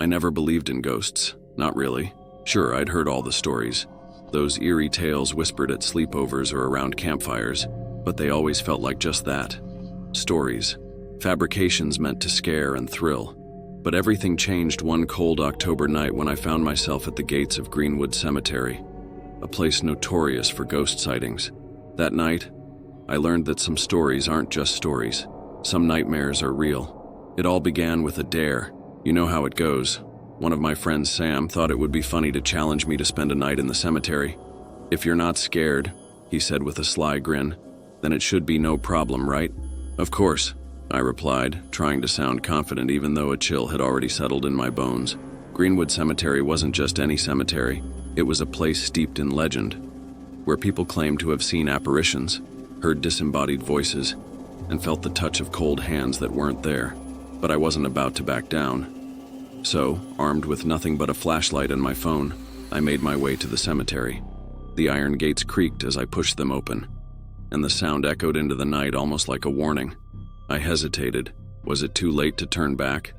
I never believed in ghosts, not really. Sure, I'd heard all the stories, those eerie tales whispered at sleepovers or around campfires, but they always felt like just that. Stories. Fabrications meant to scare and thrill. But everything changed one cold October night when I found myself at the gates of Greenwood Cemetery, a place notorious for ghost sightings. That night, I learned that some stories aren't just stories. Some nightmares are real. It all began with a dare. You know how it goes. One of my friends, Sam, thought it would be funny to challenge me to spend a night in the cemetery. "If you're not scared," he said with a sly grin, "then it should be no problem, right?" "Of course," I replied, trying to sound confident even though a chill had already settled in my bones. Greenwood Cemetery wasn't just any cemetery. It was a place steeped in legend, where people claimed to have seen apparitions, heard disembodied voices, and felt the touch of cold hands that weren't there. But I wasn't about to back down. So, armed with nothing but a flashlight and my phone, I made my way to the cemetery. The iron gates creaked as I pushed them open, and the sound echoed into the night almost like a warning. I hesitated. Was it too late to turn back?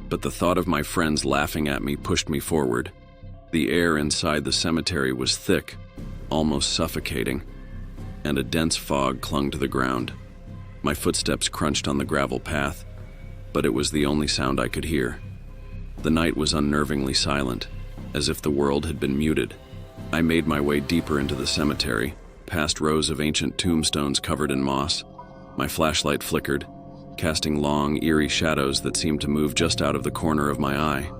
But the thought of my friends laughing at me pushed me forward. The air inside the cemetery was thick, almost suffocating, and a dense fog clung to the ground. My footsteps crunched on the gravel path, but it was the only sound I could hear. The night was unnervingly silent, as if the world had been muted. I made my way deeper into the cemetery, past rows of ancient tombstones covered in moss. My flashlight flickered, casting long, eerie shadows that seemed to move just out of the corner of my eye.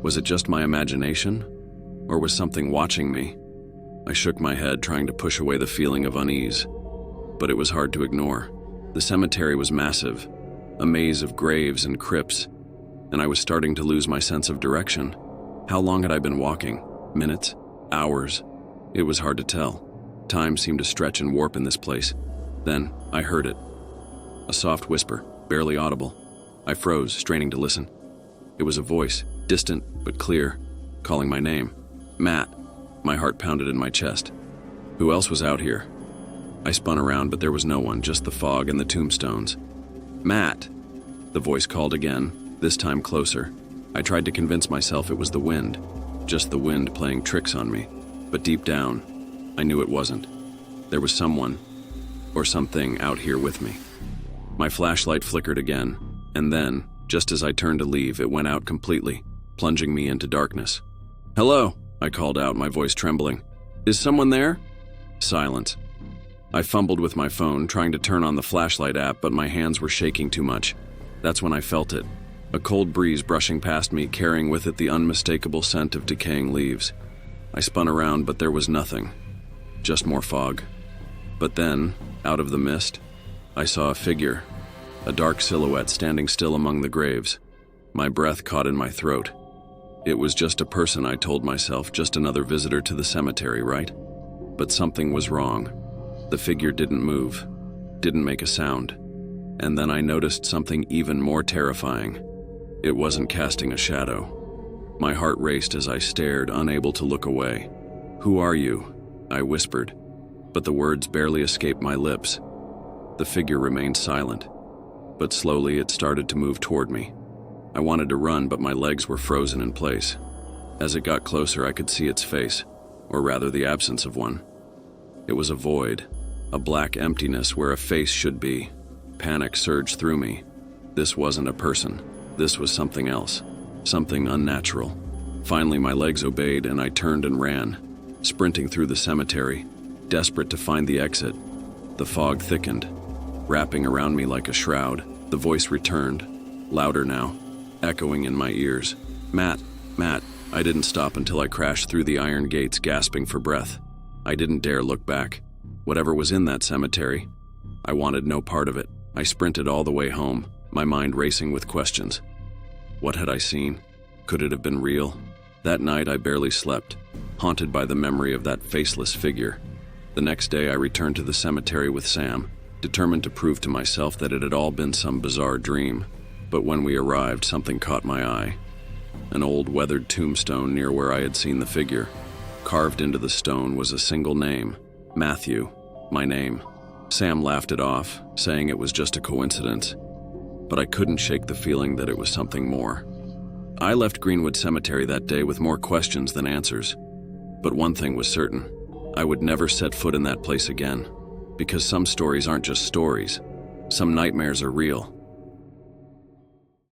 Was it just my imagination? Or was something watching me? I shook my head, trying to push away the feeling of unease. But it was hard to ignore. The cemetery was massive, a maze of graves and crypts, and I was starting to lose my sense of direction. How long had I been walking? Minutes? Hours? It was hard to tell. Time seemed to stretch and warp in this place. Then, I heard it. A soft whisper, barely audible. I froze, straining to listen. It was a voice, distant but clear, calling my name. "Matt." My heart pounded in my chest. Who else was out here? I spun around, but there was no one, just the fog and the tombstones. "Matt!" The voice called again, this time closer. I tried to convince myself it was the wind, just the wind playing tricks on me. But deep down, I knew it wasn't. There was someone, or something, out here with me. My flashlight flickered again, and then, just as I turned to leave, it went out completely, plunging me into darkness. "Hello," I called out, my voice trembling. "Is someone there?" Silence. I fumbled with my phone, trying to turn on the flashlight app, but my hands were shaking too much. That's when I felt it. A cold breeze brushing past me, carrying with it the unmistakable scent of decaying leaves. I spun around, but there was nothing. Just more fog. But then, out of the mist, I saw a figure, a dark silhouette standing still among the graves. My breath caught in my throat. It was just a person, I told myself, just another visitor to the cemetery, right? But something was wrong. The figure didn't move, didn't make a sound. And then I noticed something even more terrifying. It wasn't casting a shadow. My heart raced as I stared, unable to look away. "Who are you?" I whispered, but the words barely escaped my lips. The figure remained silent, but slowly it started to move toward me. I wanted to run, but my legs were frozen in place. As it got closer, I could see its face, or rather the absence of one. It was a void, a black emptiness where a face should be. Panic surged through me. This wasn't a person. This was something else, something unnatural. Finally, my legs obeyed, and I turned and ran, sprinting through the cemetery, desperate to find the exit. The fog thickened, wrapping around me like a shroud. The voice returned, louder now, echoing in my ears. "Matt, Matt." I didn't stop until I crashed through the iron gates, gasping for breath. I didn't dare look back. Whatever was in that cemetery, I wanted no part of it. I sprinted all the way home, my mind racing with questions. What had I seen? Could it have been real? That night I barely slept, haunted by the memory of that faceless figure. The next day I returned to the cemetery with Sam, determined to prove to myself that it had all been some bizarre dream. But when we arrived, something caught my eye. An old weathered tombstone near where I had seen the figure. Carved into the stone was a single name, Matthew, my name. Sam laughed it off, saying it was just a coincidence. But I couldn't shake the feeling that it was something more. I left Greenwood Cemetery that day with more questions than answers. But one thing was certain. I would never set foot in that place again. Because some stories aren't just stories. Some nightmares are real.